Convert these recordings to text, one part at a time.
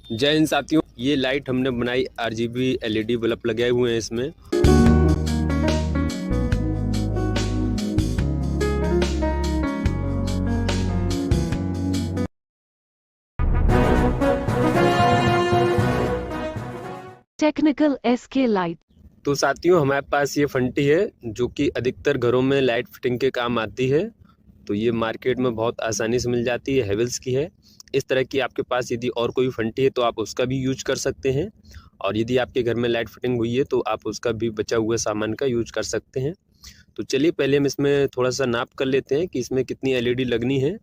जय हिंद साथियों, ये लाइट हमने बनाई आरजीबी एलईडी बल्ब लगे हुए हैं इसमें। टेक्निकल एसके लाइट। तो साथियों, हमारे पास ये फंटी है जो कि अधिकतर घरों में लाइट फिटिंग के काम आती है। तो ये मार्केट में बहुत आसानी से मिल जाती है, हेवेल्स की है। इस तरह की आपके पास यदि और कोई फंटी है तो आप उसका भी यूज कर सकते हैं, और यदि आपके घर में लाइट फिटिंग हुई है तो आप उसका भी बचा हुआ सामान का यूज कर सकते हैं। तो चलिए पहले हम इसमें थोड़ा सा नाप कर लेते हैं कि इसमें कितनी एलईडी लगनी है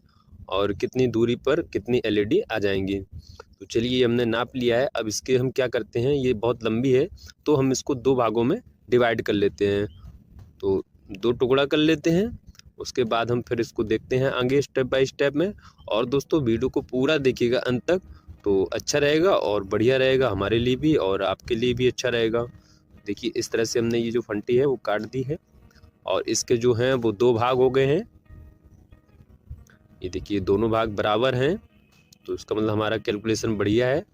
और कितनी दूरी पर कितनी एलईडी आ जाएंगी। तो चलिए हमने नाप लिया है। अब इसके हम क्या करते हैं, ये बहुत लंबी है तो हम इसको दो भागों में डिवाइड कर लेते हैं। तो दो टुकड़ा कर लेते हैं, उसके बाद हम फिर इसको देखते हैं आगे स्टेप बाय स्टेप में। और दोस्तों, वीडियो को पूरा देखिएगा अंत तक, तो अच्छा रहेगा और बढ़िया रहेगा हमारे लिए भी और आपके लिए भी अच्छा रहेगा। देखिए इस तरह से हमने ये जो फंटी है वो काट दी है, और इसके जो हैं वो दो भाग हो गए हैं। ये देखिए दोनों भाग बराबर हैं, तो इसका मतलब हमारा कैलकुलेशन बढ़िया है।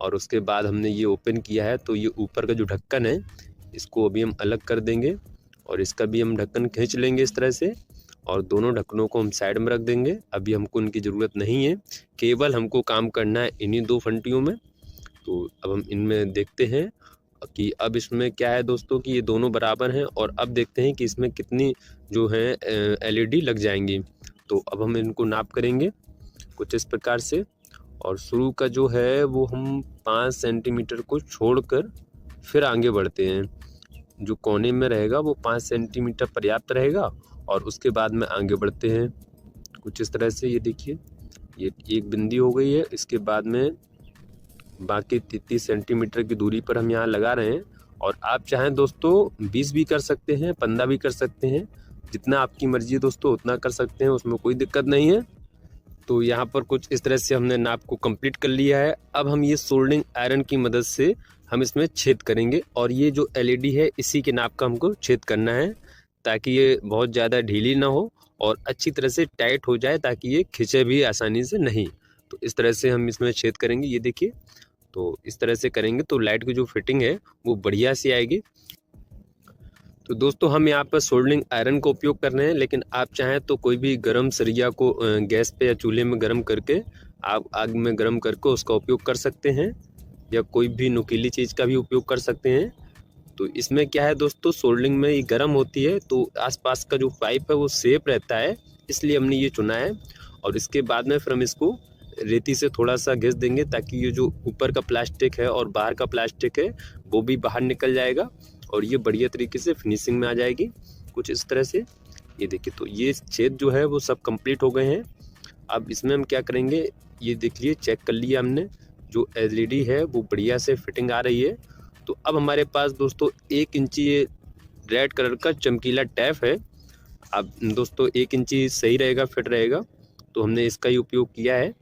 और उसके बाद हमने ये ओपन किया है, तो ये ऊपर का जो ढक्कन है इसको अभी हम अलग कर देंगे, और इसका भी हम ढक्कन खींच लेंगे इस तरह से, और दोनों ढक्कनों को हम साइड में रख देंगे। अभी हमको उनकी ज़रूरत नहीं है, केवल हमको काम करना है इन्हीं दो फंटियों में। तो अब हम इनमें देखते हैं कि अब इसमें क्या है दोस्तों, कि ये दोनों बराबर हैं। और अब देखते हैं कि इसमें कितनी जो है एलईडी लग जाएंगी। तो अब हम इनको नाप करेंगे कुछ इस प्रकार से, और शुरू का जो है वो हम 5 सेंटीमीटर को छोड़कर फिर आगे बढ़ते हैं। जो कोने में रहेगा वो 5 सेंटीमीटर पर्याप्त रहेगा, और उसके बाद में आगे बढ़ते हैं कुछ इस तरह से। ये देखिए ये एक बिंदी हो गई है, इसके बाद में बाकी 30 सेंटीमीटर की दूरी पर हम यहाँ लगा रहे हैं। और आप चाहें दोस्तों 20 भी कर सकते हैं, 15 भी कर सकते हैं, जितना आपकी मर्जी है दोस्तों उतना कर सकते हैं, उसमें कोई दिक्कत नहीं है। तो यहाँ पर कुछ इस तरह से हमने नाप को कंप्लीट कर लिया है। अब हम ये सोल्डिंग आयरन की मदद से हम इसमें छेद करेंगे, और ये जो एलईडी है इसी के नाप का हमको छेद करना है, ताकि ये बहुत ज़्यादा ढीली ना हो और अच्छी तरह से टाइट हो जाए, ताकि ये खिंचे भी आसानी से नहीं। तो इस तरह से हम इसमें छेद करेंगे। ये देखिए, तो इस तरह से करेंगे तो लाइट की जो फिटिंग है वो बढ़िया सी आएगी। तो दोस्तों, हम यहाँ पर सोल्डरिंग आयरन का उपयोग कर रहे हैं, लेकिन आप चाहें तो कोई भी गर्म सरिया को गैस पे या चूल्हे में गर्म करके आप आग में गर्म करके उसका उपयोग कर सकते हैं, या कोई भी नुकीली चीज़ का भी उपयोग कर सकते हैं। तो इसमें क्या है दोस्तों, सोल्डरिंग में ये गर्म होती है तो आसपास का जो पाइप है वो सेफ रहता है, इसलिए हमने ये चुना है। और इसके बाद में फिर हम इसको रेती से थोड़ा सा घिस देंगे, ताकि ये जो ऊपर का प्लास्टिक है और बाहर का प्लास्टिक है वो भी बाहर निकल जाएगा, और ये बढ़िया तरीके से फिनिशिंग में आ जाएगी कुछ इस तरह से। ये देखिए, तो ये छेद जो है वो सब कंप्लीट हो गए हैं। अब इसमें हम क्या करेंगे, ये देख लिए, चेक कर लिया हमने, जो एलईडी है वो बढ़िया से फिटिंग आ रही है। तो अब हमारे पास दोस्तों 1 इंची ये रेड कलर का चमकीला टैप है। अब दोस्तों 1 इंची सही रहेगा, फिट रहेगा, तो हमने इसका ही उपयोग किया है।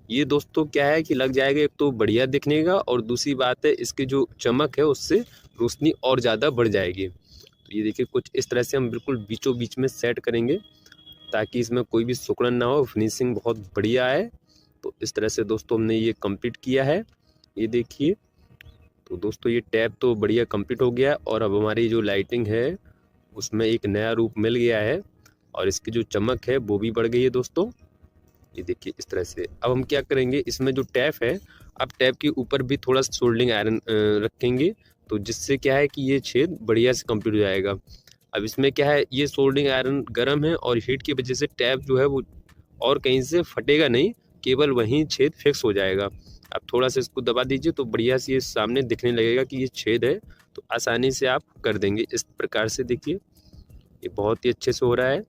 ये दोस्तों क्या है कि लग जाएगा, एक तो बढ़िया दिखने का, और दूसरी बात है इसकी जो चमक है उससे रोशनी और ज़्यादा बढ़ जाएगी। तो ये देखिए कुछ इस तरह से हम बिल्कुल बीचों बीच में सेट करेंगे, ताकि इसमें कोई भी सिकुड़न ना हो, फिनिशिंग बहुत बढ़िया है। तो इस तरह से दोस्तों हमने ये कंप्लीट किया है। ये देखिए, तो दोस्तों ये टैप तो बढ़िया कंप्लीट हो गया है, और अब हमारी जो लाइटिंग है उसमें एक नया रूप मिल गया है, और इसकी जो चमक है वो भी बढ़ गई है दोस्तों। ये देखिए इस तरह से। अब हम क्या करेंगे, इसमें जो टैप है, अब टैप के ऊपर भी थोड़ा सोल्डरिंग आयरन रखेंगे, तो जिससे क्या है कि ये छेद बढ़िया से कंप्लीट हो जाएगा। अब इसमें क्या है, ये सोल्डरिंग आयरन गर्म है, और हीट की वजह से टैप जो है वो और कहीं से फटेगा नहीं, केवल वहीं छेद फिक्स हो जाएगा। अब थोड़ा सा इसको दबा दीजिए तो बढ़िया से ये सामने दिखने लगेगा कि ये छेद है, तो आसानी से आप कर देंगे इस प्रकार से। देखिए ये बहुत ही अच्छे से हो रहा है।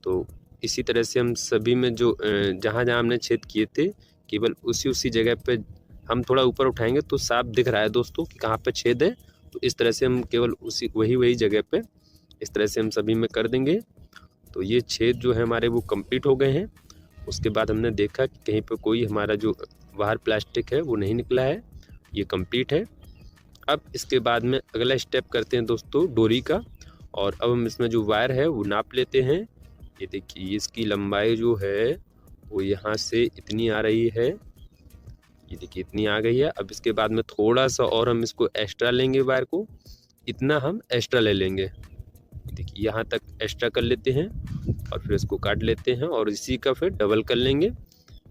तो इसी तरह से हम सभी में जो जहाँ जहाँ हमने छेद किए थे, केवल उसी जगह पे हम थोड़ा ऊपर उठाएंगे तो साफ दिख रहा है दोस्तों कि कहाँ पे छेद है। तो इस तरह से हम केवल वही जगह पे इस तरह से हम सभी में कर देंगे। तो ये छेद जो है हमारे वो कंप्लीट हो गए हैं। उसके बाद हमने देखा कि कहीं पर कोई हमारा जो बाहर प्लास्टिक है वो नहीं निकला है, ये कंप्लीट है। अब इसके बाद में अगला स्टेप करते हैं दोस्तों डोरी का, और अब हम इसमें जो वायर है वो नाप लेते हैं। ये देखिए इसकी लंबाई जो है वो यहाँ से इतनी आ रही है, ये देखिए इतनी आ गई है। अब इसके बाद में थोड़ा सा और हम इसको एक्स्ट्रा लेंगे, वायर को इतना हम एक्स्ट्रा ले लेंगे। देखिए यहाँ तक एक्स्ट्रा कर लेते हैं और फिर इसको काट लेते हैं और इसी का फिर डबल कर लेंगे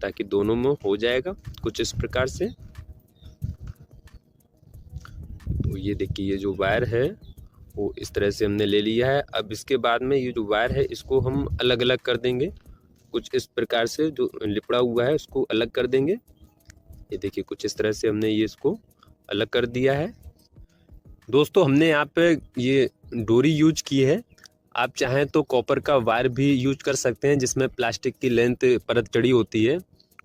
ताकि दोनों में हो जाएगा कुछ इस प्रकार से। तो ये देखिए ये जो वायर है वो इस तरह से हमने ले लिया है। अब इसके बाद में ये जो वायर है इसको हम अलग अलग कर देंगे कुछ इस प्रकार से। जो लिपड़ा हुआ है उसको अलग कर देंगे। ये देखिए कुछ इस तरह से हमने ये इसको अलग कर दिया है। दोस्तों हमने यहाँ पे ये डोरी यूज की है। आप चाहें तो कॉपर का वायर भी यूज कर सकते हैं जिसमें प्लास्टिक की लेंथ परत चढ़ी होती है,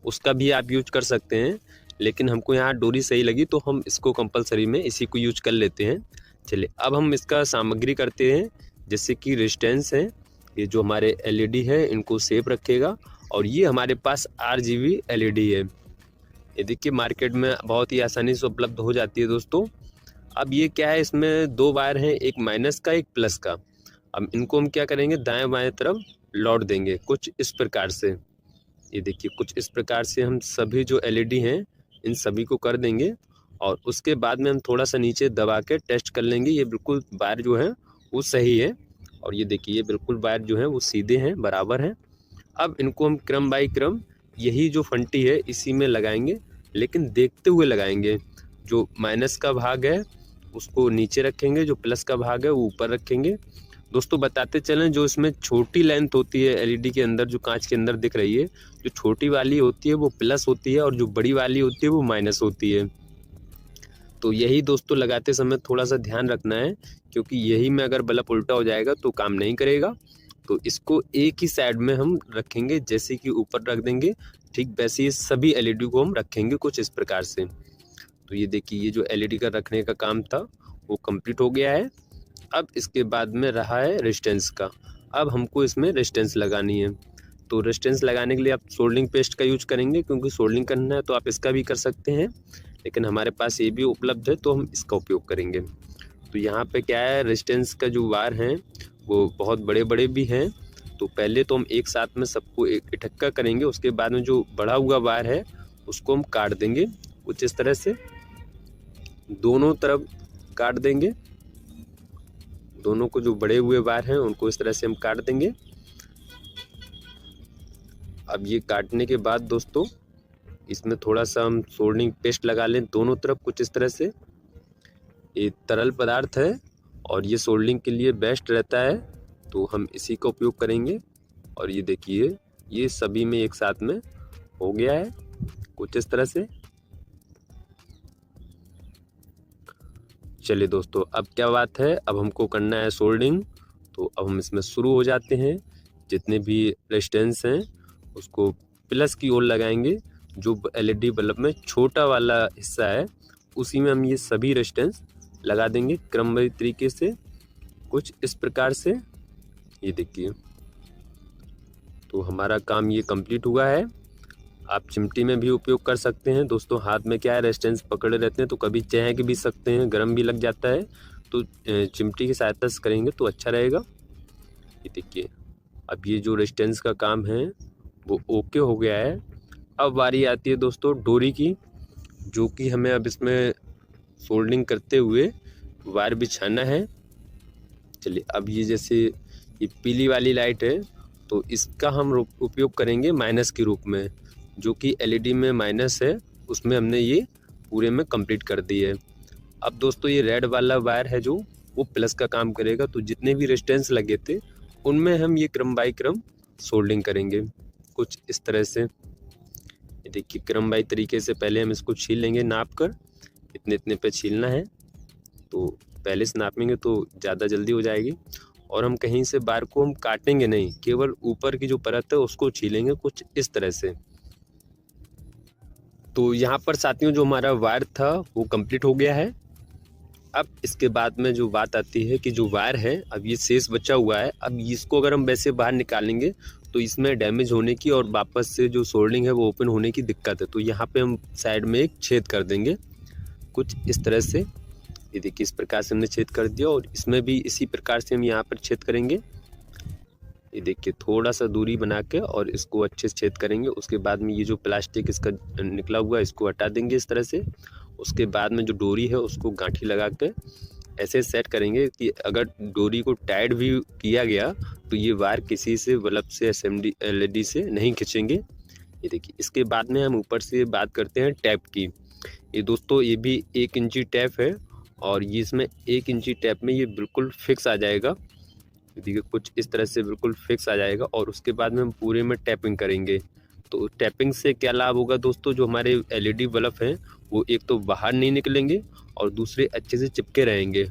उसका भी आप यूज कर सकते हैं, लेकिन हमको यहाँ डोरी सही लगी तो हम इसको कंपलसरी में इसी को यूज कर लेते हैं। चलिए अब हम इसका सामग्री करते हैं। जैसे कि रेजिस्टेंस है, ये जो हमारे LED है इनको सेफ रखेगा और ये हमारे पास RGB LED है। ये देखिए मार्केट में बहुत ही आसानी से उपलब्ध हो जाती है दोस्तों। अब ये क्या है, इसमें दो वायर हैं, एक माइनस का एक प्लस का। अब इनको हम क्या करेंगे, दाएं बाएं तरफ लौट देंगे कुछ इस प्रकार से। ये देखिए कुछ इस प्रकार से हम सभी जो LED हैं इन सभी को कर देंगे और उसके बाद में हम थोड़ा सा नीचे दबा के टेस्ट कर लेंगे ये बिल्कुल वायर जो है वो सही है। और ये देखिए ये बिल्कुल वायर जो है वो सीधे हैं, बराबर हैं। अब इनको हम क्रम बाई क्रम यही जो फंटी है इसी में लगाएंगे, लेकिन देखते हुए लगाएंगे। जो माइनस का भाग है उसको नीचे रखेंगे, जो प्लस का भाग है वो ऊपर रखेंगे। दोस्तों बताते चलें, जो इसमें छोटी लेंथ होती है LED के अंदर, जो कांच के अंदर दिख रही है, जो छोटी वाली होती है वो प्लस होती है और जो बड़ी वाली होती है वो माइनस होती है। तो यही दोस्तों लगाते समय थोड़ा सा ध्यान रखना है, क्योंकि यही में अगर बल्ब उल्टा हो जाएगा तो काम नहीं करेगा। तो इसको एक ही साइड में हम रखेंगे, जैसे कि ऊपर रख देंगे ठीक वैसे ही सभी LED को हम रखेंगे कुछ इस प्रकार से। तो ये देखिए ये जो LED का रखने का काम था वो कंप्लीट हो गया है। अब इसके बाद में रहा है रेजिस्टेंस का। अब हमको इसमें रेजिस्टेंस लगानी है। तो रेजिस्टेंस लगाने के लिए आप सोल्डरिंग पेस्ट का यूज करेंगे, क्योंकि सोल्डरिंग करना है तो आप इसका भी कर सकते हैं, लेकिन हमारे पास ये भी उपलब्ध है तो हम इसका उपयोग करेंगे। तो यहाँ पे क्या है, रेजिस्टेंस का जो वायर हैं वो बहुत बड़े बड़े भी हैं। तो पहले तो हम एक साथ में सबको इकट्ठा करेंगे, उसके बाद में जो बढ़ा हुआ वायर है उसको हम काट देंगे कुछ इस तरह से, दोनों तरफ काट देंगे। दोनों को जो बड़े हुए वायर हैं उनको इस तरह से हम काट देंगे। अब ये काटने के बाद दोस्तों इसमें थोड़ा सा हम सोल्डरिंग पेस्ट लगा लें दोनों तरफ कुछ इस तरह से। ये तरल पदार्थ है और ये सोल्डरिंग के लिए बेस्ट रहता है, तो हम इसी का उपयोग करेंगे। और ये देखिए ये सभी में एक साथ में हो गया है कुछ इस तरह से। चलिए दोस्तों अब क्या बात है, अब हमको करना है सोल्डरिंग। तो अब हम इसमें शुरू हो जाते हैं। जितने भी रेजिस्टेंस हैं उसको प्लस की ओर लगाएंगे। जो LED बल्ब में छोटा वाला हिस्सा है उसी में हम ये सभी रेजिस्टेंस लगा देंगे क्रमबद्ध तरीके से कुछ इस प्रकार से। ये देखिए तो हमारा काम ये कंप्लीट हुआ है। आप चिमटी में भी उपयोग कर सकते हैं दोस्तों। हाथ में क्या है, रेजिस्टेंस पकड़े रहते हैं तो कभी चहक भी सकते हैं, गर्म भी लग जाता है, तो चिमटी की सहायता से करेंगे तो अच्छा रहेगा। ये देखिए अब ये जो रेजिस्टेंस का काम है वो ओके हो गया है। अब बारी आती है दोस्तों डोरी की, जो कि हमें अब इसमें सोल्डरिंग करते हुए वायर बिछाना है। चलिए अब ये जैसे ये पीली वाली लाइट है तो इसका हम उपयोग करेंगे माइनस के रूप में। जो कि LED में माइनस है उसमें हमने ये पूरे में कंप्लीट कर दी है। अब दोस्तों ये रेड वाला वायर है जो वो प्लस का काम करेगा। तो जितने भी रेजिस्टेंस लगे थे उनमें हम ये क्रम बाई क्रम सोल्डरिंग करेंगे कुछ इस तरह से। ये देखिए क्रम बाई तरीके से पहले हम इसको छील लेंगे, नाप कर इतने इतने पे छीलना है। तो पहले से नापेंगे तो ज़्यादा जल्दी हो जाएगी। और हम कहीं से बार को हम काटेंगे नहीं, केवल ऊपर की जो परत है उसको छीलेंगे कुछ इस तरह से। तो यहाँ पर साथियों जो हमारा वायर था वो कंप्लीट हो गया है। अब इसके बाद में जो बात आती है कि जो वायर है अब ये शेष बचा हुआ है। अब इसको अगर हम वैसे बाहर निकालेंगे तो इसमें डैमेज होने की और वापस से जो सोल्डरिंग है वो ओपन होने की दिक्कत है। तो यहाँ पे हम साइड में एक छेद कर देंगे कुछ इस तरह से। ये देखिए इस प्रकार से हमने छेद कर दिया और इसमें भी इसी प्रकार से हम यहाँ पर छेद करेंगे। ये देखिए थोड़ा सा दूरी बना के और इसको अच्छे से छेद करेंगे। उसके बाद में ये जो प्लास्टिक इसका निकला हुआ है इसको हटा देंगे इस तरह से। उसके बाद में जो डोरी है उसको गांठी लगा के ऐसे सेट करेंगे कि अगर डोरी को टाइट भी किया गया तो ये वायर किसी से बल्ब से एसएमडी एलईडी से नहीं खींचेंगे। ये देखिए इसके बाद में हम ऊपर से बात करते हैं टैप की। ये दोस्तों ये भी 1 इंची टैप है और ये इसमें 1 इंची टैप में ये बिल्कुल फिक्स आ जाएगा। देखिए कुछ इस तरह से बिल्कुल फिक्स आ जाएगा और उसके बाद में हम पूरे में टैपिंग करेंगे। तो टैपिंग से क्या लाभ होगा दोस्तों, जो हमारे एलईडी बल्ब हैं वो एक तो बाहर नहीं निकलेंगे और दूसरे अच्छे से चिपके रहेंगे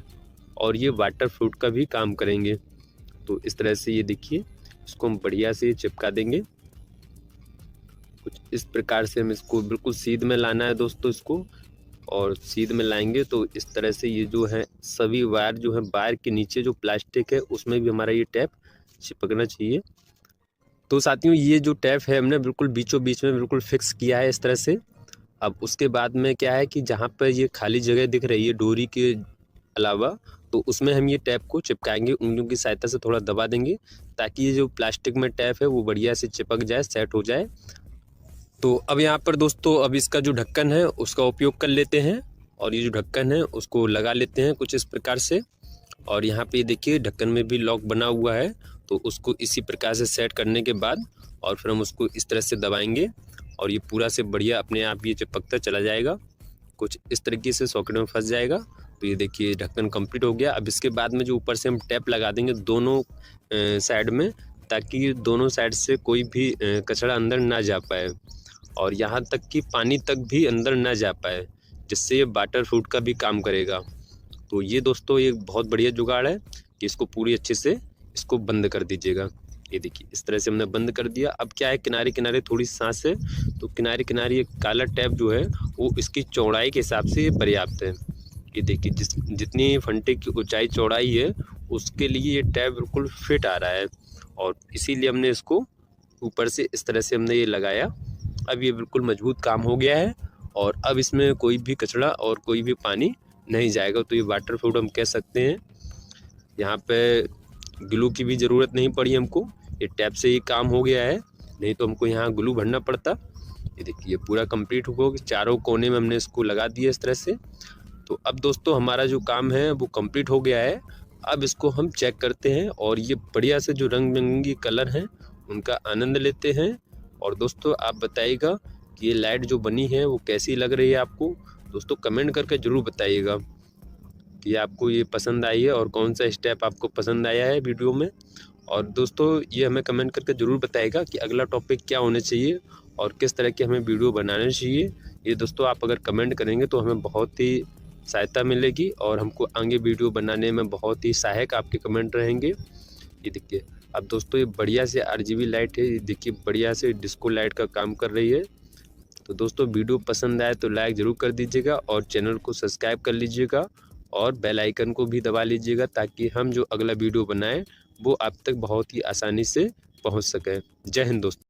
और ये वाटर प्रूफ का भी काम करेंगे। तो इस तरह से ये देखिए इसको हम बढ़िया से चिपका देंगे। कुछ इस प्रकार से हम इसको बिल्कुल सीध में लाना है दोस्तों इसको, और सीध में लाएंगे तो इस तरह से ये जो है सभी वायर जो है वायर के नीचे जो प्लास्टिक है उसमें भी हमारा ये टैप चिपकना चाहिए। तो साथियों ये जो टैप है हमने बिल्कुल बीचों बीच में बिल्कुल फिक्स किया है इस तरह से। अब उसके बाद में क्या है कि जहाँ पर ये खाली जगह दिख रही है डोरी के अलावा, तो उसमें हम ये टैप को चिपकाएंगे, उंगलियों की सहायता से थोड़ा दबा देंगे ताकि ये जो प्लास्टिक में टैप है वो बढ़िया से चिपक जाए, सेट हो जाए। तो अब यहाँ पर दोस्तों अब इसका जो ढक्कन है उसका उपयोग कर लेते हैं और ये जो ढक्कन है उसको लगा लेते हैं कुछ इस प्रकार से। और यहाँ पे देखिए ढक्कन में भी लॉक बना हुआ है, तो उसको इसी प्रकार से सेट करने के बाद और फिर हम उसको इस तरह से दबाएंगे और ये पूरा से बढ़िया अपने आप ये चिपकता चला जाएगा, कुछ इस तरीके से सॉकेट में फंस जाएगा। तो ये देखिए ढक्कन कंप्लीट हो गया। अब इसके बाद में जो ऊपर से हम टैप लगा देंगे दोनों साइड में, ताकि दोनों साइड से कोई भी कचरा अंदर ना जा पाए और यहाँ तक कि पानी तक भी अंदर ना जा पाए, जिससे ये वाटर प्रूफ का भी काम करेगा। तो ये दोस्तों एक बहुत बढ़िया जुगाड़ है कि इसको पूरी अच्छे से इसको बंद कर दीजिएगा। ये देखिए इस तरह से हमने बंद कर दिया। अब क्या है किनारे किनारे थोड़ी सांस है, तो किनारे किनारे ये काला टैप जो है वो इसकी चौड़ाई के हिसाब से ये पर्याप्त है। ये देखिए जितनी फंटे की ऊंचाई चौड़ाई है उसके लिए ये टैप बिल्कुल फिट आ रहा है और इसीलिए हमने इसको ऊपर से इस तरह से हमने ये लगाया। अब ये बिल्कुल मजबूत काम हो गया है और अब इसमें कोई भी कचरा और कोई भी पानी नहीं जाएगा। तो ये वाटर प्रूफ हम कह सकते हैं। यहाँ पे ग्लू की भी ज़रूरत नहीं पड़ी हमको, ये टैप से ही काम हो गया है, नहीं तो हमको यहाँ ग्लू भरना पड़ता। ये देखिए पूरा कंप्लीट हो गया, चारों कोने में हमने इसको लगा दिया इस तरह से। तो अब दोस्तों हमारा जो काम है वो कंप्लीट हो गया है। अब इसको हम चेक करते हैं और ये बढ़िया से जो रंग बिरंगी कलर हैं उनका आनंद लेते हैं। और दोस्तों आप बताइएगा कि ये लाइट जो बनी है वो कैसी लग रही है आपको। दोस्तों कमेंट करके ज़रूर बताइएगा कि आपको ये पसंद आई है और कौन सा स्टेप आपको पसंद आया है वीडियो में। और दोस्तों ये हमें कमेंट करके ज़रूर बताइएगा कि अगला टॉपिक क्या होना चाहिए और किस तरह के हमें वीडियो बनाने चाहिए। ये दोस्तों आप अगर कमेंट करेंगे तो हमें बहुत ही सहायता मिलेगी और हमको आगे वीडियो बनाने में बहुत ही सहायक आपके कमेंट रहेंगे। ये देखिए अब दोस्तों ये बढ़िया से RGB लाइट है, ये देखिए बढ़िया से डिस्को लाइट का काम कर रही है। तो दोस्तों वीडियो पसंद आए तो लाइक ज़रूर कर दीजिएगा और चैनल को सब्सक्राइब कर लीजिएगा और बेल आइकन को भी दबा लीजिएगा ताकि हम जो अगला वीडियो बनाएं वो आप तक बहुत ही आसानी से पहुंच सके। जय हिंद दोस्तों।